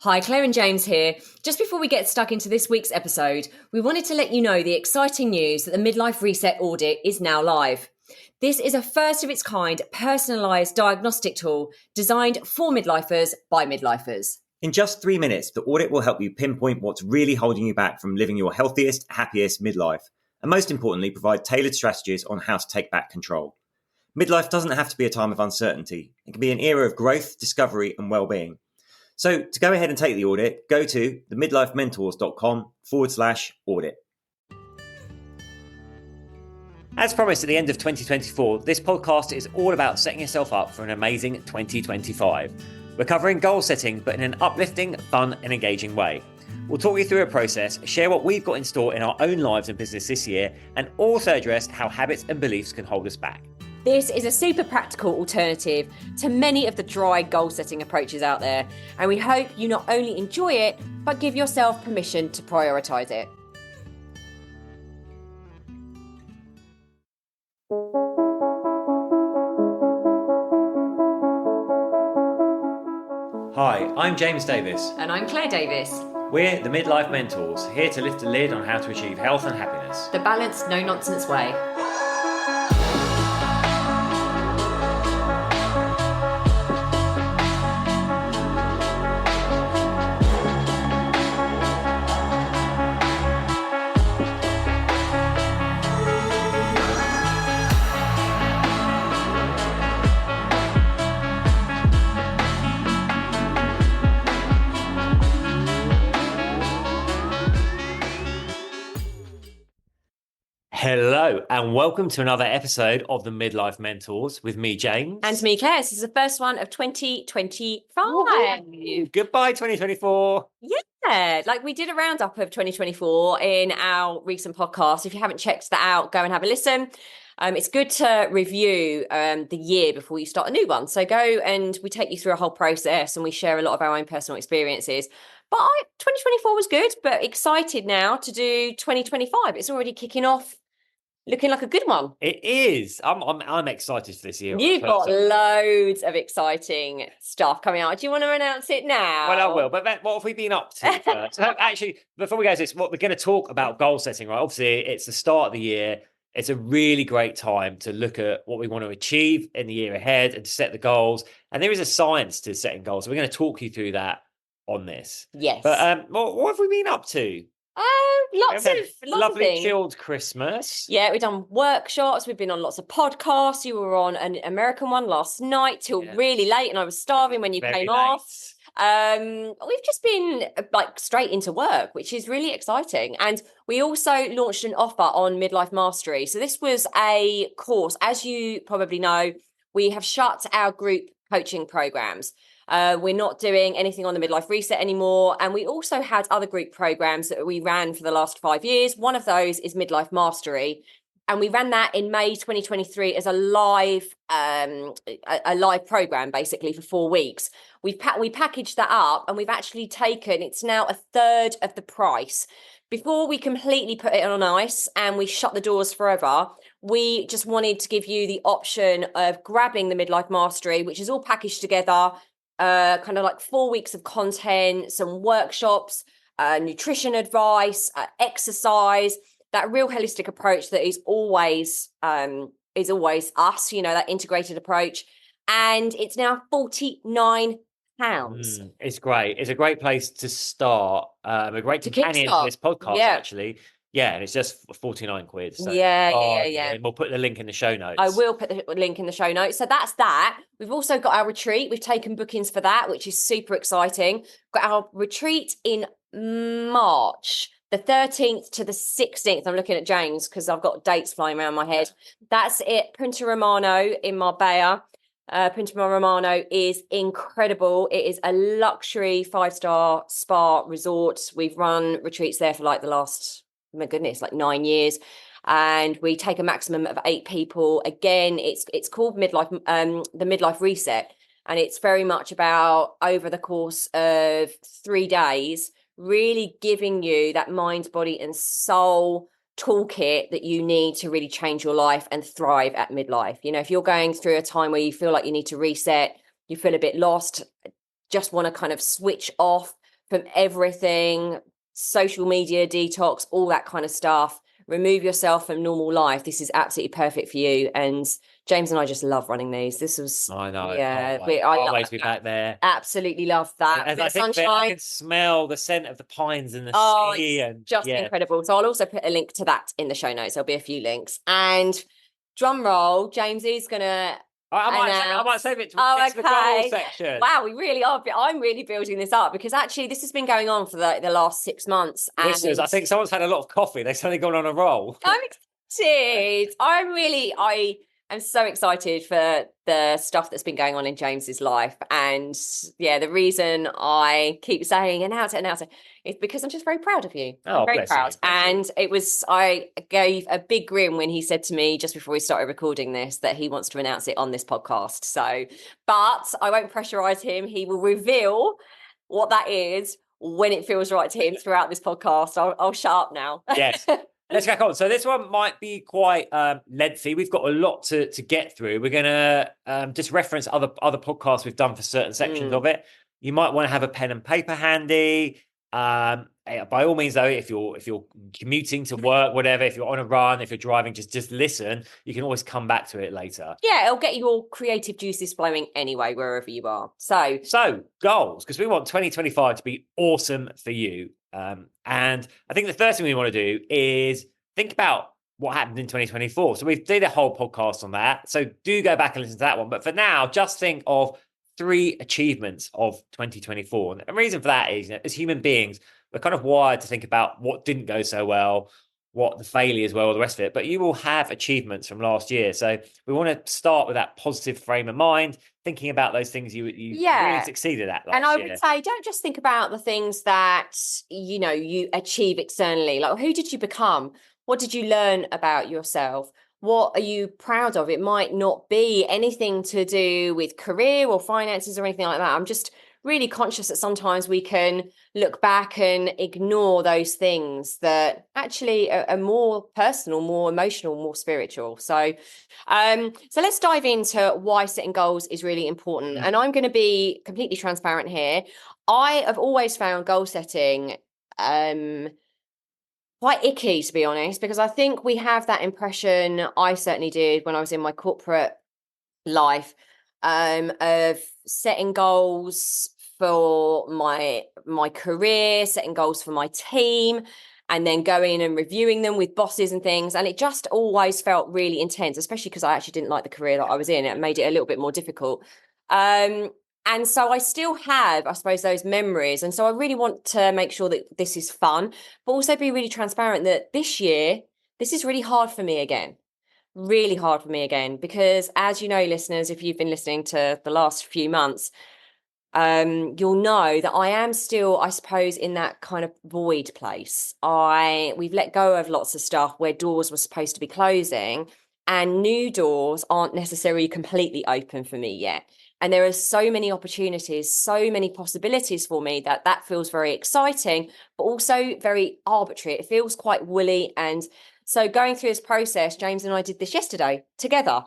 Hi, Claire and James here. Just before we get stuck into this week's episode, we wanted to let you know the exciting news that the Midlife Reset audit is now live. This is a first of its kind personalised diagnostic tool designed for midlifers by midlifers. In just 3 minutes, the audit will help you pinpoint what's really holding you back from living your healthiest, happiest midlife, and most importantly, provide tailored strategies on how to take back control. Midlife doesn't have to be a time of uncertainty. It can be an era of growth, discovery, and well-being. So to go ahead and take the audit, go to themidlifementors.com/audit. As promised at the end of 2024, this podcast is all about setting yourself up for an amazing 2025. We're covering goal setting, but in an uplifting, fun, and engaging way. We'll talk you through a process, share what we've got in store in our own lives and business this year, and also address how habits and beliefs can hold us back. This is a super practical alternative to many of the dry goal-setting approaches out there, and we hope you not only enjoy it, but give yourself permission to prioritise it. Hi, I'm James Davis. And I'm Claire Davis. We're the Midlife Mentors, here to lift the lid on how to achieve health and happiness. The balanced, no-nonsense way. Hello and welcome to another episode of the Midlife Mentors with me, James. And me, Claire. This is the first one of 2025. Ooh, goodbye, 2024. Yeah, like we did a roundup of 2024 in our recent podcast. If you haven't checked that out, go and have a listen. It's good to review the year before you start a new one. So go and we take you through a whole process and we share a lot of our own personal experiences. But 2024 was good, but excited now to do 2025. It's already kicking off. Looking like a good one. It is. I'm excited for this year. You've got loads of exciting stuff coming out. Do you want to announce it now? Well, I will. But what have we been up to first? Actually, before we go to this, what we're going to talk about goal setting, right? Obviously, it's the start of the year. It's a really great time to look at what we want to achieve in the year ahead and to set the goals. And there is a science to setting goals. So we're going to talk you through that on this. Yes. But what have we been up to? Lots of lovely chilled Christmas. Yeah, we've done workshops. We've been on lots of podcasts. You were on an American one last night till really late, and I was starving when you came off. We've just been like straight into work, which is really exciting. And we also launched an offer on Midlife Mastery. So this was a course, as you probably know, we have shut our group coaching programs. We're not doing anything on the Midlife Reset anymore. And we also had other group programs that we ran for the last 5 years. One of those is Midlife Mastery. And we ran that in May 2023 as a live program, basically, for 4 weeks. We packaged that up and we've actually taken, it's now a third of the price. Before we completely put it on ice and we shut the doors forever, we just wanted to give you the option of grabbing the Midlife Mastery, which is all packaged together. Kind of like 4 weeks of content, some workshops, nutrition advice, exercise, that real holistic approach that is always us, you know, that integrated approach. And it's now £49. It's great. It's a great place to start. A great companion to this podcast, actually. Yeah, and it's just 49 quid. So, yeah. And we'll put the link in the show notes. I will put the link in the show notes. So that's that. We've also got our retreat. We've taken bookings for that, which is super exciting. Got our retreat in March, the 13th to the 16th. I'm looking at James because I've got dates flying around my head. That's it. Punta Romano in Marbella. Punta Romano is incredible. It is a luxury 5-star spa resort. We've run retreats there for like the last... my goodness, like 9 years, and we take a maximum of 8 people. Again, it's called Midlife, the Midlife Reset, and it's very much about, over the course of 3 days, really giving you that mind, body, and soul toolkit that you need to really change your life and thrive at midlife. You know, if you're going through a time where you feel like you need to reset, you feel a bit lost, just want to kind of switch off from everything, social media detox, all that kind of stuff. Remove yourself from normal life. This is absolutely perfect for you. And James and I just love running these. This was, I know. yeah, Can't wait to be back there. absolutely love that. As Bit I of think that I sunshine. can smell the scent of the pines in the Oh, sea, it's and just yeah. incredible. So I'll also put a link to that in the show notes. There'll be a few links. And drum roll, James is gonna I might announce. save it to Oh, the goal okay. section. Wow, we really are. I'm really building this up because actually this has been going on for the last 6 months. And Listeners, I think someone's had a lot of coffee. They've suddenly gone on a roll. I'm excited. I am so excited for the stuff that's been going on in James's life. And yeah, the reason I keep saying announce it, is because I'm just very proud of you. I'm very Bless you. proud. And I gave a big grin when he said to me just before we started recording this that he wants to announce it on this podcast. So, but I won't pressurize him. He will reveal what that is when it feels right to him throughout this podcast. I'll shut up now. Yes. Let's crack on. So this one might be quite lengthy. We've got a lot to get through. We're going to just reference other podcasts we've done for certain sections of it. You might want to have a pen and paper handy. By all means, though, if you're commuting to work, whatever, if you're on a run, if you're driving, just listen. You can always come back to it later. Yeah, it'll get your creative juices flowing anyway, wherever you are. So goals, because we want 2025 to be awesome for you. And I think the first thing we want to do is think about what happened in 2024. So we've did a whole podcast on that. So do go back and listen to that one. But for now, just think of 3 achievements of 2024. And the reason for that is, as human beings, we're kind of wired to think about what didn't go so well, what the failures were, all the rest of it. But you will have achievements from last year. So we want to start with that positive frame of mind, thinking about those things you really succeeded at last year. And I would say, don't just think about the things that, you achieve externally. Like, who did you become? What did you learn about yourself? What are you proud of? It might not be anything to do with career or finances or anything like that. I'm just really conscious that sometimes we can look back and ignore those things that actually are more personal, more emotional, more spiritual. So let's dive into why setting goals is really important. And I'm going to be completely transparent here. I have always found goal setting quite icky, to be honest, because I think we have that impression, I certainly did when I was in my corporate life, of setting goals for my career, setting goals for my team, and then going and reviewing them with bosses and things. And it just always felt really intense, especially because I actually didn't like the career that I was in. It made it a little bit more difficult. And so I still have, I suppose, those memories. And so I really want to make sure that this is fun, but also be really transparent that this year, this is really hard for me again. Really hard for me again, because as you know, listeners, if you've been listening to the last few months, you'll know that I am still, I suppose, in that kind of void place. We've let go of lots of stuff where doors were supposed to be closing, and new doors aren't necessarily completely open for me yet. And there are so many opportunities, so many possibilities for me that feels very exciting, but also very arbitrary. It feels quite woolly. And so going through this process, James and I did this yesterday together,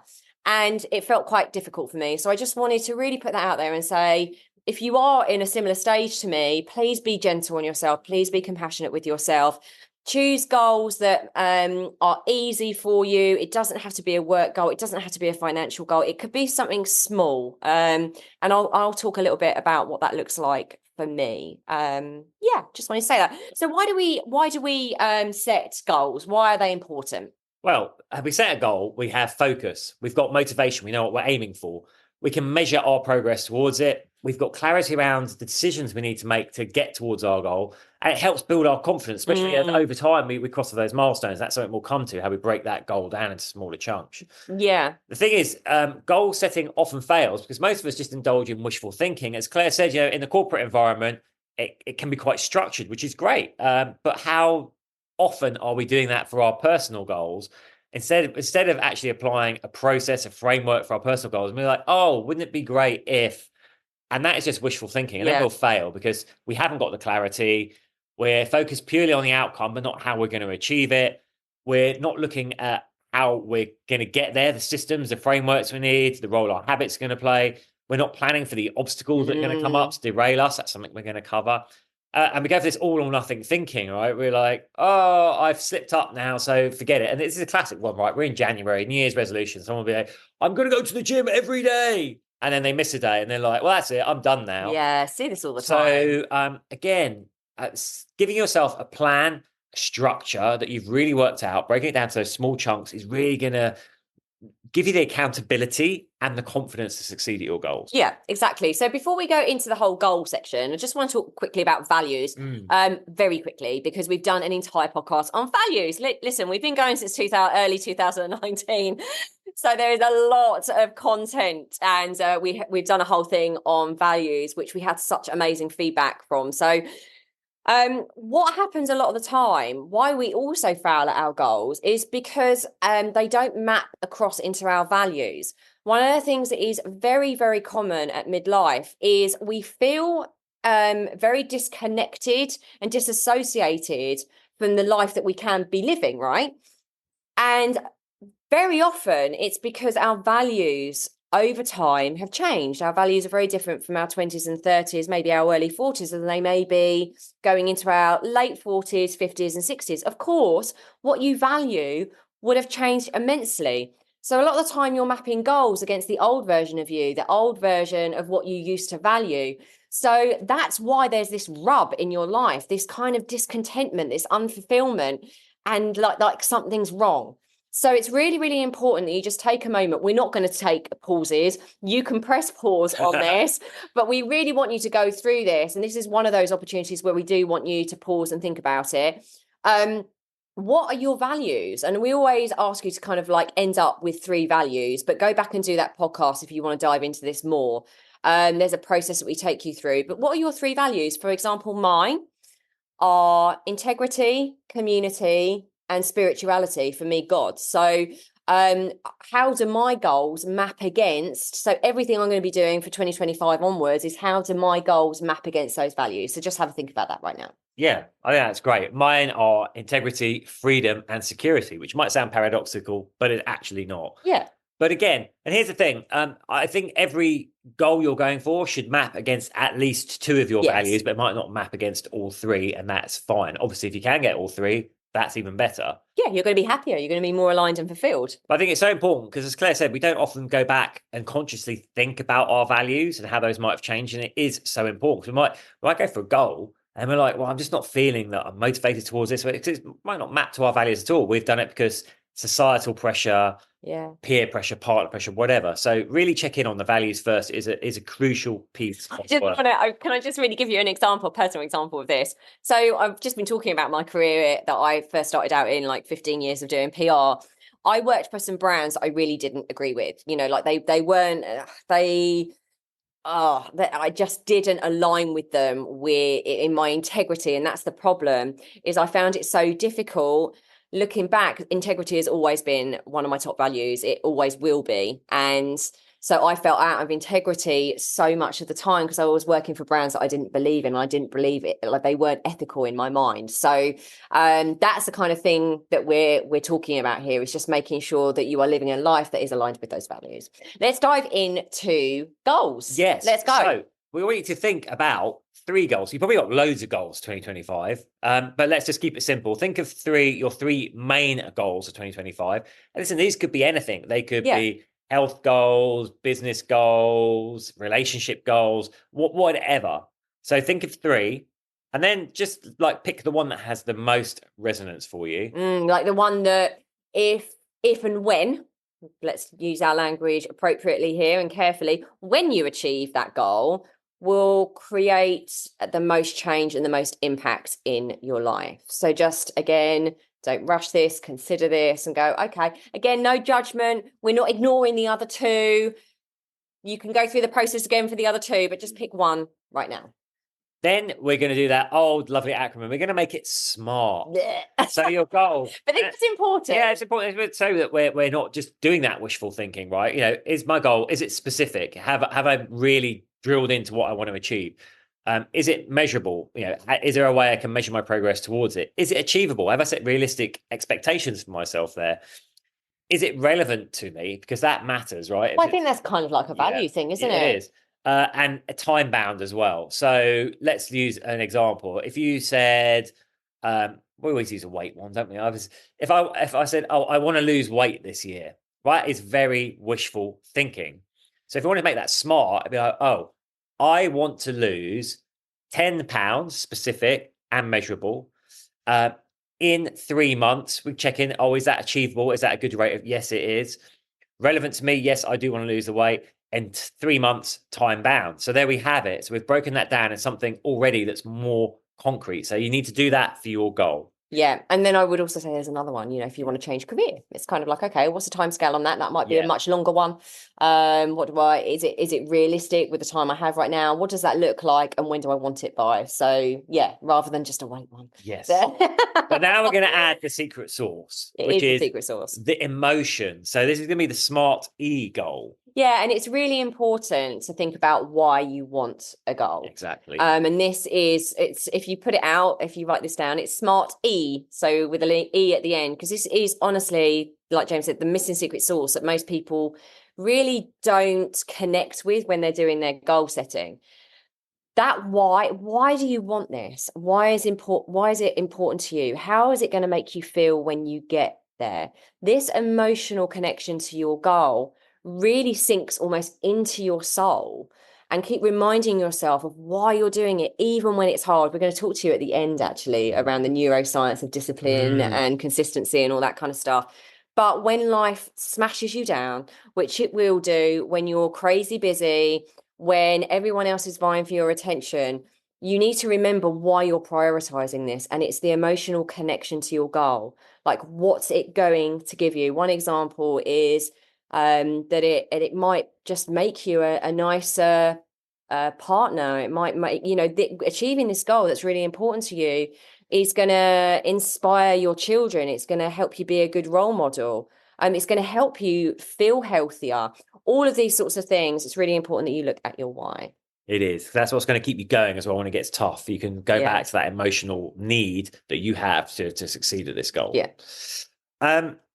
and it felt quite difficult for me. So I just wanted to really put that out there and say, if you are in a similar stage to me, please be gentle on yourself. Please be compassionate with yourself. Choose goals that are easy for you. It doesn't have to be a work goal. It doesn't have to be a financial goal. It could be something small. And I'll talk a little bit about what that looks like for me. Just want to say that. So why do we set goals? Why are they important? Well, we set a goal, we have focus, we've got motivation, we know what we're aiming for. We can measure our progress towards it. We've got clarity around the decisions we need to make to get towards our goal. And it helps build our confidence, especially as over time we cross those milestones. That's something we'll come to, how we break that goal down into smaller chunks. Yeah. The thing is, goal setting often fails because most of us just indulge in wishful thinking. As Claire said, in the corporate environment, it can be quite structured, which is great. But how often are we doing that for our personal goals? Instead of actually applying a process, a framework for our personal goals, and we're like, oh, wouldn't it be great if, and that is just wishful thinking, and then we'll fail because we haven't got the clarity. We're focused purely on the outcome, but not how we're going to achieve it. We're not looking at how we're going to get there, the systems, the frameworks we need, the role our habits are going to play. We're not planning for the obstacles that are going to come up to derail us. That's something we're going to cover. And we go for this all or nothing thinking, right? We're like, oh, I've slipped up now, so forget it. And this is a classic one, right? We're in January, New Year's resolution. Someone will be like, I'm going to go to the gym every day. And then they miss a day and they're like, well, that's it. I'm done now. Yeah, see this all the time. So, again, giving yourself a plan, a structure that you've really worked out, breaking it down to those small chunks is really going to give you the accountability and the confidence to succeed at your goals. Yeah, exactly. So before we go into the whole goal section, I just want to talk quickly about values, very quickly, because we've done an entire podcast on values. Listen, we've been going since early 2019. So there is a lot of content, and we've done a whole thing on values, which we had such amazing feedback from. So what happens a lot of the time, why we also fail at our goals, is because they don't map across into our values. One of the things that is very, very common at midlife is we feel very disconnected and disassociated from the life that we can be living, right? And very often it's because our values over time have changed. Our values are very different from our 20s and 30s, maybe our early 40s, and they may be going into our late 40s, 50s, and 60s. Of course, what you value would have changed immensely. So a lot of the time you're mapping goals against the old version of you, the old version of what you used to value. So that's why there's this rub in your life, this kind of discontentment, this unfulfillment, and like something's wrong. So it's really, really important that you just take a moment. We're not going to take pauses. You can press pause on this, but we really want you to go through this. And this is one of those opportunities where we do want you to pause and think about it. What are your values? And we always ask you to kind of like end up with 3 values, but go back and do that podcast if you want to dive into this more. There's a process that we take you through. But what are your 3 values? For example, mine are integrity, community, and spirituality. For me, God. So how do my goals map against, so everything I'm going to be doing for 2025 onwards is how do my goals map against those values? So just have a think about that right now. Yeah, I think that's great. Mine are integrity, freedom, and security, which might sound paradoxical, but it's actually not. Yeah. But again, and here's the thing, I think every goal you're going for should map against at least 2 of your values, but it might not map against all 3, and that's fine. Obviously, if you can get all 3, that's even better. Yeah, you're going to be happier. You're going to be more aligned and fulfilled. But I think it's so important because, as Claire said, we don't often go back and consciously think about our values and how those might have changed. And it is so important. We might go for a goal and we're like, well, I'm just not feeling that I'm motivated towards this. It might not map to our values at all. We've done it because societal pressure, peer pressure, partner pressure, whatever. So really check in on the values first is a crucial piece. Can I just really give you an example, personal example of this? So I've just been talking about my career that I first started out in, like 15 years of doing PR. I worked for some brands that I really didn't agree with. You know, like they weren't, I just didn't align with them in my integrity. And that's the problem, is I found it so difficult. Looking back, integrity has always been one of my top values. It always will be. And so I felt out of integrity so much of the time because I was working for brands that I didn't believe in. I didn't believe it, like they weren't ethical in my mind. So that's the kind of thing that we're talking about here, is just making sure that you are living a life that is aligned with those values. Let's dive into goals. Yes. Let's go. So we want you to think about 3 goals. You've probably got loads of goals 2025, but let's just keep it simple. Think of your 3 main goals of 2025. And listen, these could be anything. They could be health goals, business goals, relationship goals, whatever. So think of 3, and then just like pick the one that has the most resonance for you. Like the one that if and when, let's use our language appropriately here and carefully, when you achieve that goal, will create the most change and the most impact in your life. So just, again, don't rush this, consider this and go, okay, again, no judgment. We're not ignoring the other 2. You can go through the process again for the other 2, but just pick one right now. Then we're going to do that old, lovely acronym. We're going to make it SMART. So your goal. But it's important. Yeah, it's important so that we're not just doing that wishful thinking, right? You know, is my goal, is it specific? Have I really drilled into what I want to achieve? Is it measurable? You know, is there a way I can measure my progress towards it? Is it achievable? Have I set realistic expectations for myself there? Is it relevant to me? Because that matters, right? Well, I think that's kind of like a value thing, isn't it? It is. and time bound as well. So let's use an example. If you said, we always use a weight one, don't we? If I said, oh, I want to lose weight this year, right? It's very wishful thinking. So if you want to make that smart, I'd be like, oh, I want to lose 10 pounds specific and measurable. In 3 months, we check in. Oh, is that achievable? Is that a good rate? Yes, it is. Relevant to me, yes, I do want to lose the weight. And 3 months, time bound. So there we have it. So we've broken that down as something already that's more concrete. So you need to do that for your goal. Yeah. And then I would also say there's another one, if you want to change career, it's kind of like, okay, what's the time scale on that? That might be a much longer one. Is it realistic with the time I have right now? What does that look like? And when do I want it by? So yeah, rather than just a weight one. Yes. But now we're going to add the secret sauce, which is the secret sauce. The emotion. So this is going to be the smart E goal. Yeah, and it's really important to think about why you want a goal. Exactly. And it's if you put it out, if you write this down, it's smart E. So with an E at the end, because this is honestly, like James said, the missing secret sauce that most people really don't connect with when they're doing their goal setting. That why do you want this? Why is it important to you? How is it going to make you feel when you get there? This emotional connection to your goal really sinks almost into your soul, and keep reminding yourself of why you're doing it, even when it's hard. We're going to talk to you at the end, actually, around the neuroscience of discipline and consistency and all that kind of stuff. But when life smashes you down, which it will do when you're crazy busy, when everyone else is vying for your attention, you need to remember why you're prioritizing this. And it's the emotional connection to your goal. Like, what's it going to give you? One example is that it might just make you a nicer partner. It might make, achieving this goal that's really important to you is going to inspire your children. It's going to help you be a good role model. It's going to help you feel healthier. All of these sorts of things. It's really important that you look at your why. It is. That's what's going to keep you going as well when it gets tough. You can go back to that emotional need that you have to succeed at this goal. Yeah.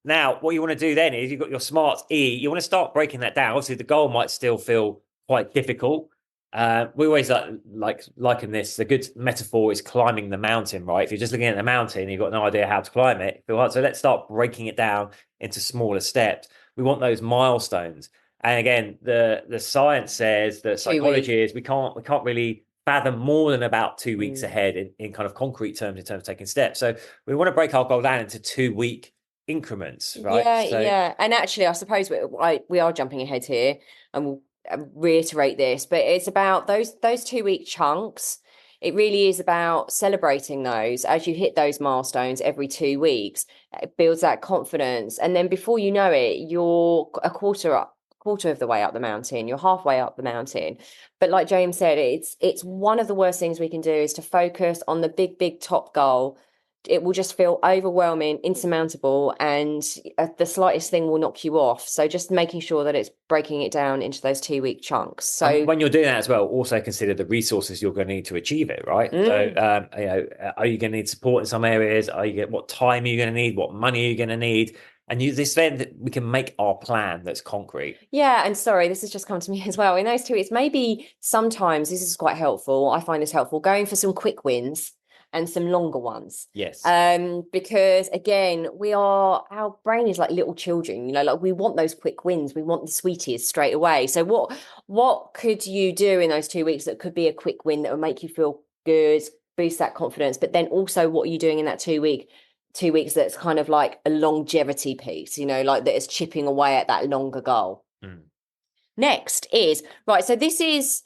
Now, what you want to do then is you've got your smart E. You want to start breaking that down. Obviously, the goal might still feel quite difficult. We always liken this. The good metaphor is climbing the mountain, right? If you're just looking at the mountain and you've got no idea how to climb it, feel hard. So let's start breaking it down into smaller steps. We want those milestones. And again, the science says that psychology is we can't really fathom more than about 2 weeks ahead in kind of concrete terms, in terms of taking steps. So we want to break our goal down into 2-week increments, right? Yeah. And actually, I suppose we are jumping ahead here, and we'll reiterate this, but it's about those 2-week chunks. It really is about celebrating those as you hit those milestones every 2 weeks. It builds that confidence, and then before you know it, you're a quarter of the way up the mountain. You're halfway up the mountain. But like James said, it's one of the worst things we can do is to focus on the big top goal. It will just feel overwhelming, insurmountable, and the slightest thing will knock you off. So just making sure that it's breaking it down into those 2-week chunks. So and when you're doing that as well, also consider the resources you're going to need to achieve it, right? So are you going to need support in some areas? What time are you going to need? What money are you going to need? And then we can make our plan that's concrete. Yeah, and sorry, this has just come to me as well. In those 2 weeks, maybe sometimes this is quite helpful. I find this helpful, going for some quick wins and some longer ones. Yes. Because again, our brain is like little children, like we want those quick wins. We want the sweeties straight away. So what could you do in those 2 weeks that could be a quick win that would make you feel good, boost that confidence? But then also, what are you doing in that 2 weeks that's kind of like a longevity piece, like that is chipping away at that longer goal. Next is right. So this is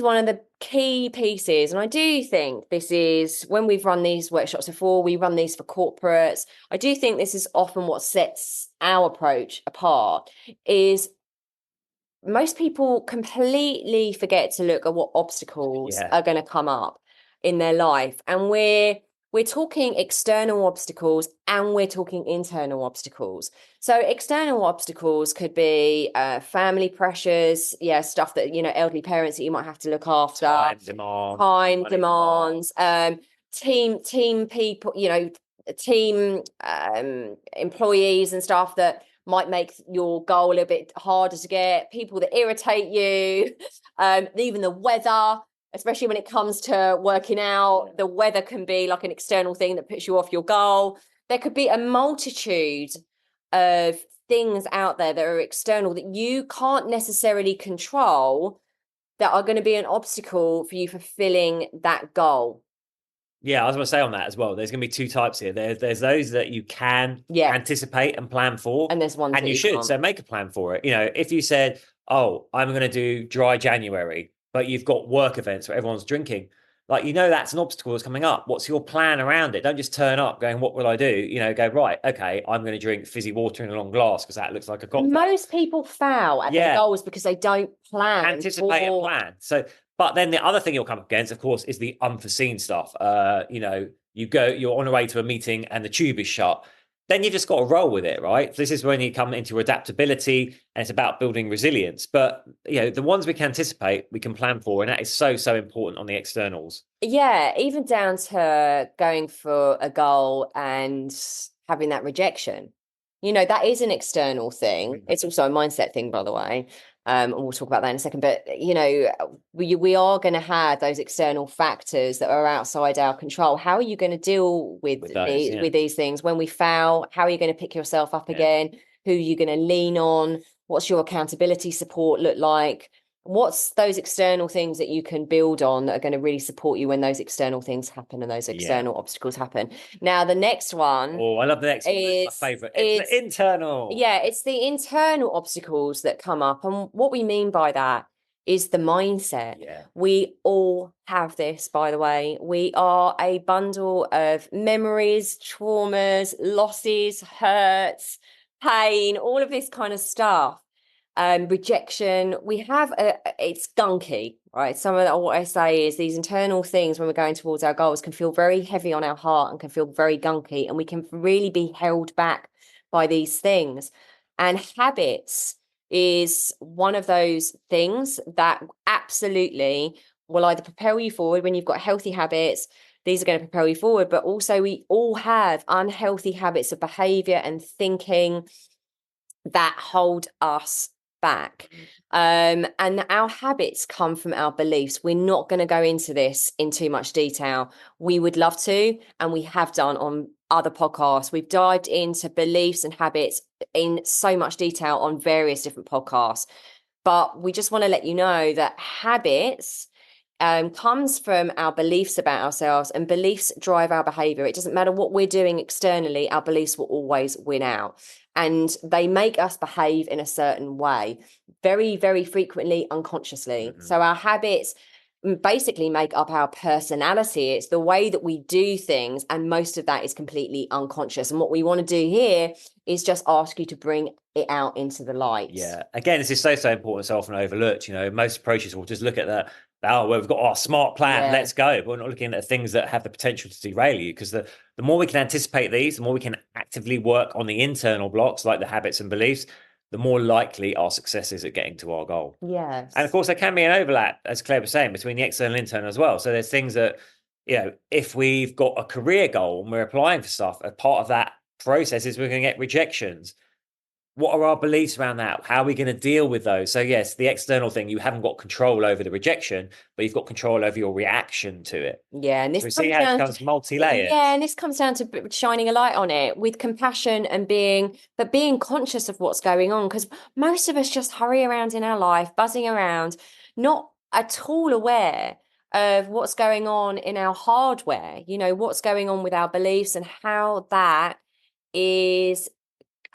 one of the key pieces. And I do think this is, when we've run these workshops before, we run these for corporates. I do think this is often what sets our approach apart, is most people completely forget to look at what obstacles are going to come up in their life. And we're talking external obstacles and we're talking internal obstacles. So external obstacles could be family pressures, stuff that, elderly parents that you might have to look after. Time demands, team people, team employees and stuff that might make your goal a little bit harder to get, people that irritate you, even the weather, especially when it comes to working out. The weather can be like an external thing that puts you off your goal. There could be a multitude of things out there that are external that you can't necessarily control that are going to be an obstacle for you fulfilling that goal. Yeah, I was going to say on that as well. There's going to be two types here. There's those that you can anticipate and plan for, and there's ones and that you should. Can't. So make a plan for it. You know, if you said, "Oh, I'm going to do dry January," but you've got work events where everyone's drinking, like that's an obstacle that's coming up. What's your plan around it? Don't just turn up going, "What will I do?" You know, go right. Okay, I'm going to drink fizzy water in a long glass because that looks like a cocktail. Most people fail at their goals because they don't plan, anticipate and plan. So. But then the other thing you'll come up against, of course, is the unforeseen stuff. You know, you're on the way to a meeting and the tube is shut. Then you just got to roll with it, right? This is when you come into adaptability and it's about building resilience. But, you know, the ones we can anticipate, we can plan for. And that is so, so important on the externals. Yeah, even down to going for a goal and having that rejection. You know, that is an external thing. It's also a mindset thing, by the way. And we'll talk about that in a second. But, you know, we are going to have those external factors that are outside our control. How are you going to deal with these things? When we fail, how are you going to pick yourself up again? Who are you going to lean on? What's your accountability support look like? What's those external things that you can build on that are going to really support you when those external things happen and those external obstacles happen? Now, the next one. Oh, I love the next one. It's my favorite. It's the internal. Yeah, it's the internal obstacles that come up. And what we mean by that is the mindset. Yeah. We all have this, by the way. We are a bundle of memories, traumas, losses, hurts, pain, all of this kind of stuff. Rejection. We have it's gunky, right? Some of what I say is these internal things when we're going towards our goals can feel very heavy on our heart and can feel very gunky, and we can really be held back by these things. And habits is one of those things that absolutely will either propel you forward. When you've got healthy habits, these are going to propel you forward, but also we all have unhealthy habits of behavior and thinking that hold us back. And our habits come from our beliefs. We're not going to go into this in too much detail. We would love to, and we have done on other podcasts. We've dived into beliefs and habits in so much detail on various different podcasts. But we just want to let you know that habits comes from our beliefs about ourselves, and beliefs drive our behavior. It doesn't matter what we're doing externally, our beliefs will always win out. And they make us behave in a certain way, very, very frequently, unconsciously. Mm-hmm. So our habits basically make up our personality. It's the way that we do things, and most of that is completely unconscious. And what we want to do here is just ask you to bring it out into the light. Yeah. Again, this is so important, so often overlooked. You know, most approaches will just look at that. Oh, well, we've got our smart plan. Let's go. But we're not looking at things that have the potential to derail you, because the more we can anticipate these, the more we can actively work on the internal blocks, like the habits and beliefs, the more likely our success is at getting to our goal. Yes. And of course, there can be an overlap, as Claire was saying, between the external and internal as well. So there's things that, you know, if we've got a career goal and we're applying for stuff, a part of that process is we're going to get rejections. What are our beliefs around that? How are we going to deal with those? So yes, the external thing, you haven't got control over the rejection, but you've got control over your reaction to it. Yeah, and this so we see how it becomes multi-layered. Yeah, and this comes down to shining a light on it with compassion and being conscious of what's going on, because most of us just hurry around in our life, buzzing around, not at all aware of what's going on in our hardware, you know, what's going on with our beliefs and how that is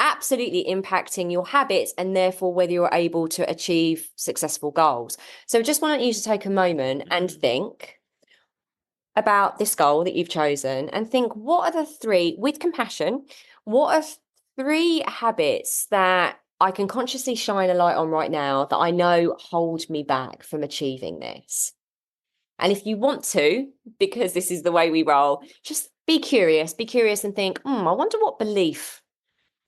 absolutely impacting your habits and therefore whether you're able to achieve successful goals. So just want you to take a moment and think about this goal that you've chosen and think, what are the three, with compassion, what are three habits that I can consciously shine a light on right now that I know hold me back from achieving this? And if you want to, because this is the way we roll, just be curious and think, I wonder what belief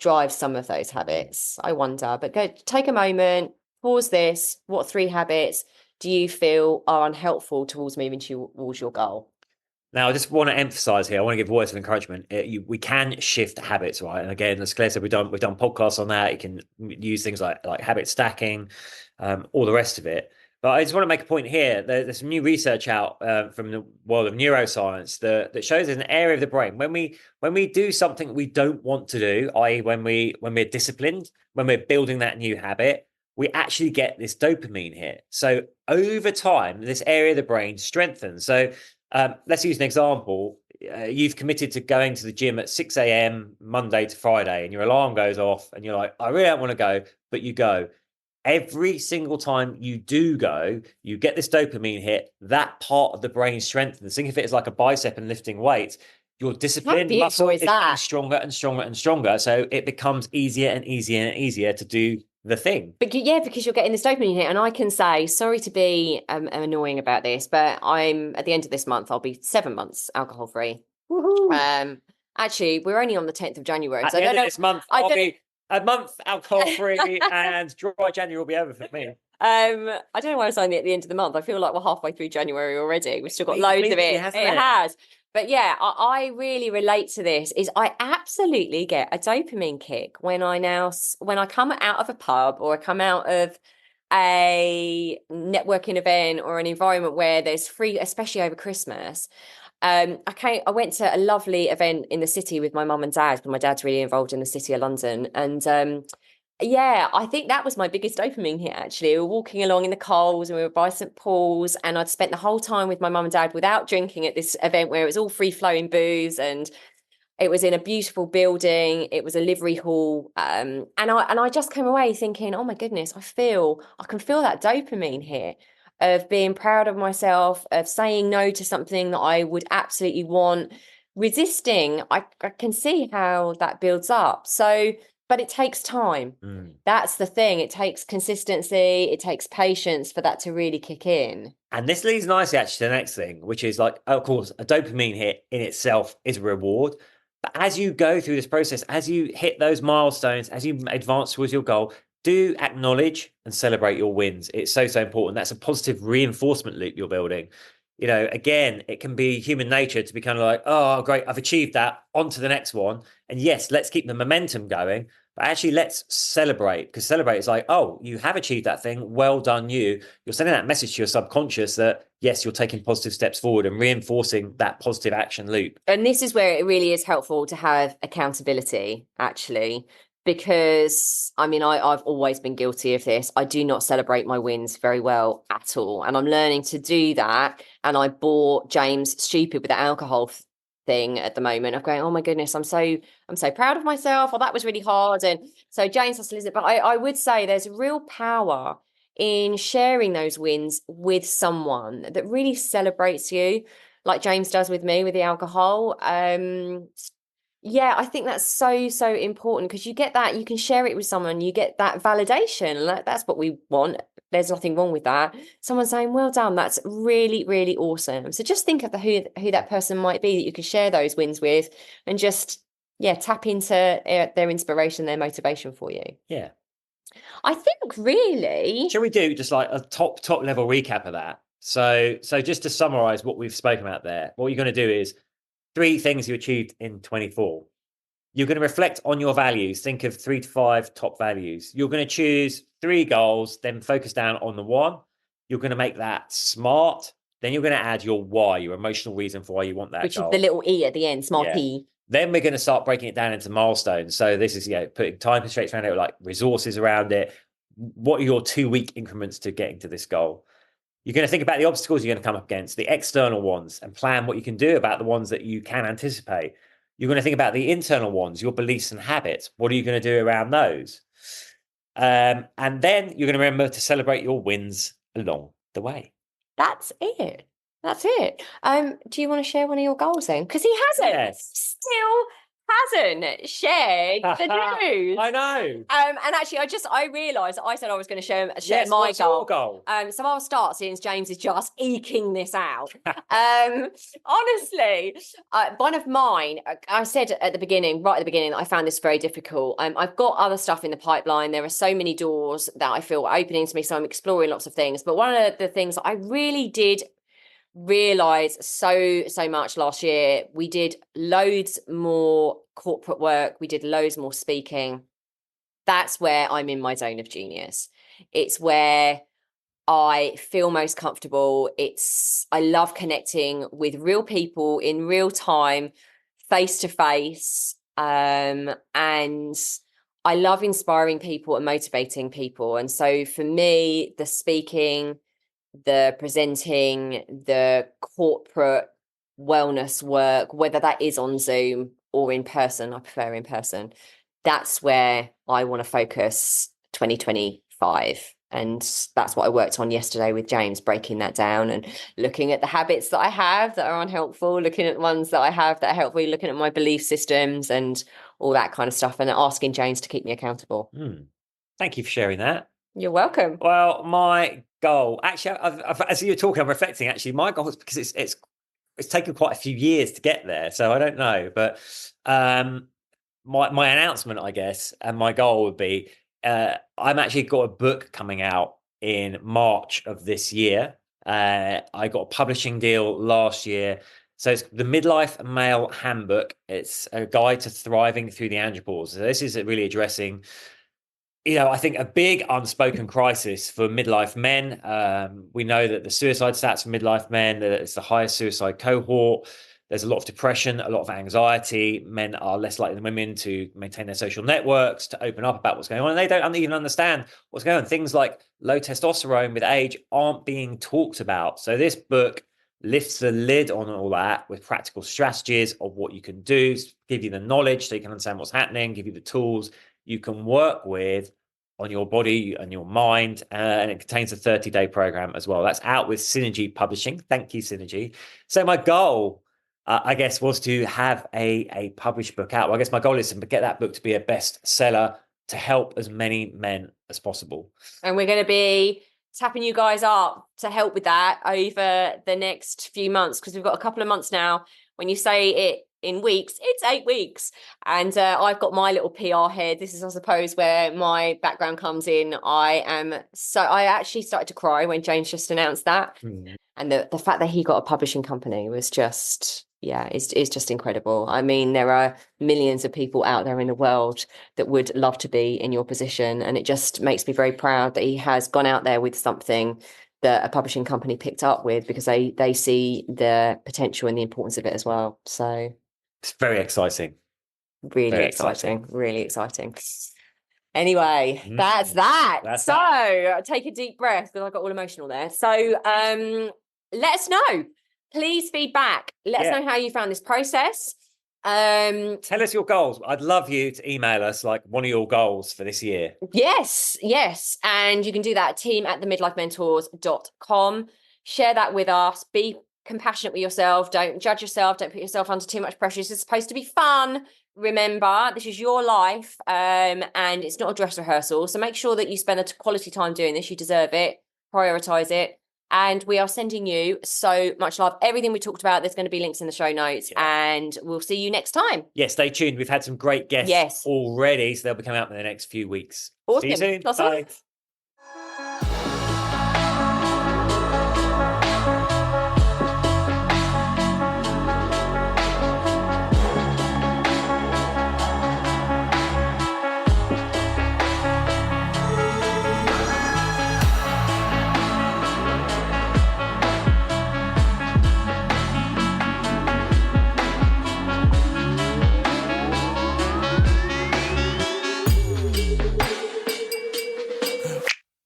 drives some of those habits. I wonder, but go take a moment, pause this. What three habits do you feel are unhelpful towards moving towards your goal? Now, I just want to emphasize here. I want to give words of encouragement. We can shift habits, right? And again, as Claire said, we've done podcasts on that. You can use things like habit stacking, all the rest of it. But I just want to make a point here. There's some new research out from the world of neuroscience that shows there's an area of the brain when we do something we don't want to do, i.e., when we're disciplined, when we're building that new habit, we actually get this dopamine hit. So over time, this area of the brain strengthens. So let's use an example. You've committed to going to the gym at 6 a.m. Monday to Friday, and your alarm goes off, and you're like, I really don't want to go, but you go. Every single time you do go, you get this dopamine hit. That part of the brain strengthens. Think of it as like a bicep and lifting weights. Your How disciplined beautiful muscle is is getting that? stronger and stronger and stronger. So it becomes easier and easier and easier to do the thing. But yeah, because you're getting this dopamine hit, and I can say, sorry to be annoying about this, but I'm at the end of this month, I'll be 7 months alcohol free. Woohoo. Actually, we're only on the 10th of January, At so the I end don't of know. this month, I I'll don't. be a month alcohol free, and dry January will be over for me. I don't know why I'm saying at the end of the month. I feel like we're halfway through January already. We've still got loads of Completely, it. hasn't It it? has. But yeah, I really relate to this. Is I absolutely get a dopamine kick when when I come out of a pub or I come out of a networking event or an environment where there's free, especially over Christmas. I went to a lovely event in the city with my mum and dad, because my dad's really involved in the city of London. And yeah, I think that was my biggest dopamine hit, actually. We were walking along in the Coles and we were by St. Paul's, and I'd spent the whole time with my mum and dad without drinking at this event where it was all free flowing booze, and it was in a beautiful building. It was a livery hall. And I just came away thinking, oh my goodness, I can feel that dopamine here of being proud of myself, of saying no to something that I would absolutely want, resisting. I can see how that builds up. So, but it takes time. Mm. That's the thing. It takes consistency, it takes patience for that to really kick in. And this leads nicely actually to the next thing, which is like, of course, a dopamine hit in itself is a reward. But as you go through this process, as you hit those milestones, as you advance towards your goal, do acknowledge and celebrate your wins. It's so, so important. That's a positive reinforcement loop you're building. Again, it can be human nature to be kind of like, oh, great, I've achieved that, on to the next one. And yes, let's keep the momentum going. But actually, let's celebrate, because celebrate is like, oh, you have achieved that thing. Well done, you. You're sending that message to your subconscious that, yes, you're taking positive steps forward and reinforcing that positive action loop. And this is where it really is helpful to have accountability, actually, because I mean, I've always been guilty of this. I do not celebrate my wins very well at all. And I'm learning to do that. And I bought James stupid with the alcohol thing at the moment of going, oh my goodness, I'm so proud of myself. Oh, that was really hard. And so James has to listen. But I would say there's real power in sharing those wins with someone that really celebrates you, like James does with me with the alcohol. Yeah, I think that's so, so important, because you get that, you can share it with someone, you get that validation. That's what we want. There's nothing wrong with that. Someone saying, well done, that's really, really awesome. So just think of who that person might be that you can share those wins with, and just, yeah, tap into their inspiration, their motivation for you. Yeah. I think really. Shall we do just like a top level recap of that? So just to summarize what we've spoken about there, what you're going to do is 3 things you achieved in 24. You're going to reflect on your values. Think of 3 to 5 top values. You're going to choose 3 goals, then focus down on the one. You're going to make that SMART. Then you're going to add your why, your emotional reason for why you want that Which goal. is the little E at the end, small Yeah. P. Then we're going to start breaking it down into milestones. So this is, putting time constraints around it, like resources around it. What are your 2-week increments to getting to this goal? You're going to think about the obstacles you're going to come up against, the external ones, and plan what you can do about the ones that you can anticipate. You're going to think about the internal ones, your beliefs and habits. What are you going to do around those? And then you're going to remember to celebrate your wins along the way. That's it. That's it. Do you want to share one of your goals then? Because he hasn't. Yes. Still hasn't shared the news. I know. And actually, I realised I said I was going to share Yes, my what's goal. your goal? So I'll start, since James is just eking this out. Honestly, one of mine, I said right at the beginning, that I found this very difficult. I've got other stuff in the pipeline. There are so many doors that I feel are opening to me, so I'm exploring lots of things. But one of the things I really did realized so much last year. We did loads more corporate work. We did loads more speaking. That's where I'm in my zone of genius. It's where I feel most comfortable. I love connecting with real people in real time, face to face. And I love inspiring people and motivating people. And so for me, the speaking, the presenting, the corporate wellness work, whether that is on Zoom or in person, I prefer in person. That's where I want to focus 2025. And that's what I worked on yesterday with James, breaking that down and looking at the habits that I have that are unhelpful, looking at the ones that I have that are helpful, looking at my belief systems and all that kind of stuff, and asking James to keep me accountable. Thank you for sharing that. You're welcome. Well, my goal, actually, as you're talking, I'm reflecting. Actually, my goal is because it's taken quite a few years to get there, so I don't know. But my announcement, I guess, and my goal would be, I'm actually got a book coming out in March of this year. I got a publishing deal last year. So it's the Midlife Male Handbook. It's a guide to thriving through the andropause. So this is really addressing, I think a big unspoken crisis for midlife men. We know that the suicide stats for midlife men, that it's the highest suicide cohort. There's a lot of depression, a lot of anxiety. Men are less likely than women to maintain their social networks, to open up about what's going on. And they don't even understand what's going on. Things like low testosterone with age aren't being talked about. So this book lifts the lid on all that with practical strategies of what you can do, give you the knowledge so you can understand what's happening, give you the tools you can work with on your body and your mind, and it contains a 30-day program as well. That's out with Synergy Publishing. Thank you, Synergy. So my goal, I guess, was to have a published book out. Well, I guess my goal is to get that book to be a bestseller to help as many men as possible. And we're going to be tapping you guys up to help with that over the next few months, because we've got a couple of months now. When you say it in weeks, it's 8 weeks. And I've got my little PR head. This is, I suppose, where my background comes in. I actually started to cry when James just announced that. And the fact that he got a publishing company was just, it's just incredible. I mean, there are millions of people out there in the world that would love to be in your position. And it just makes me very proud that he has gone out there with something that a publishing company picked up with, because they see the potential and the importance of it as well. So it's very exciting. Really exciting. Anyway, that's that. So take a deep breath, because I got all emotional there. So let us know. Please feedback. Let us know how you found this process. Tell us your goals. I'd love you to email us like one of your goals for this year. Yes. And you can do that at team@themidlifementors.com. Share that with us. Be compassionate with yourself. Don't judge yourself. Don't put yourself under too much pressure. It's supposed to be fun. Remember, this is your life, and it's not a dress rehearsal. So make sure that you spend a quality time doing this. You deserve it. Prioritize it. And we are sending you so much love. Everything we talked about, there's going to be links in the show notes. And we'll see you next time. Yes, stay tuned. We've had some great guests already, so they'll be coming out in the next few weeks. Awesome. See you soon. Bye.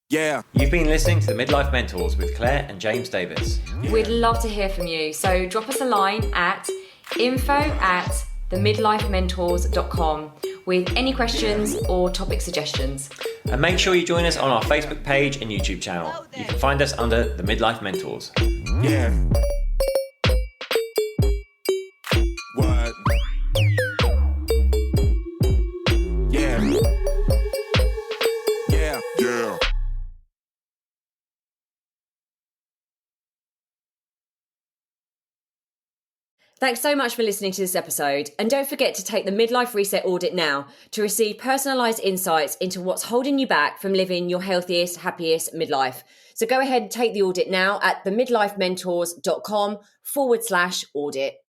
Yeah. You've been listening to the Midlife Mentors with Claire and James Davis. We'd love to hear from you. So drop us a line at info@themidlifementors.com with any questions or topic suggestions. And make sure you join us on our Facebook page and YouTube channel. You can find us under the Midlife Mentors. Yeah. What? Yeah. Yeah. Yeah. Thanks so much for listening to this episode. And don't forget to take the Midlife Reset audit now to receive personalised insights into what's holding you back from living your healthiest, happiest midlife. So go ahead and take the audit now at themidlifementors.com/audit.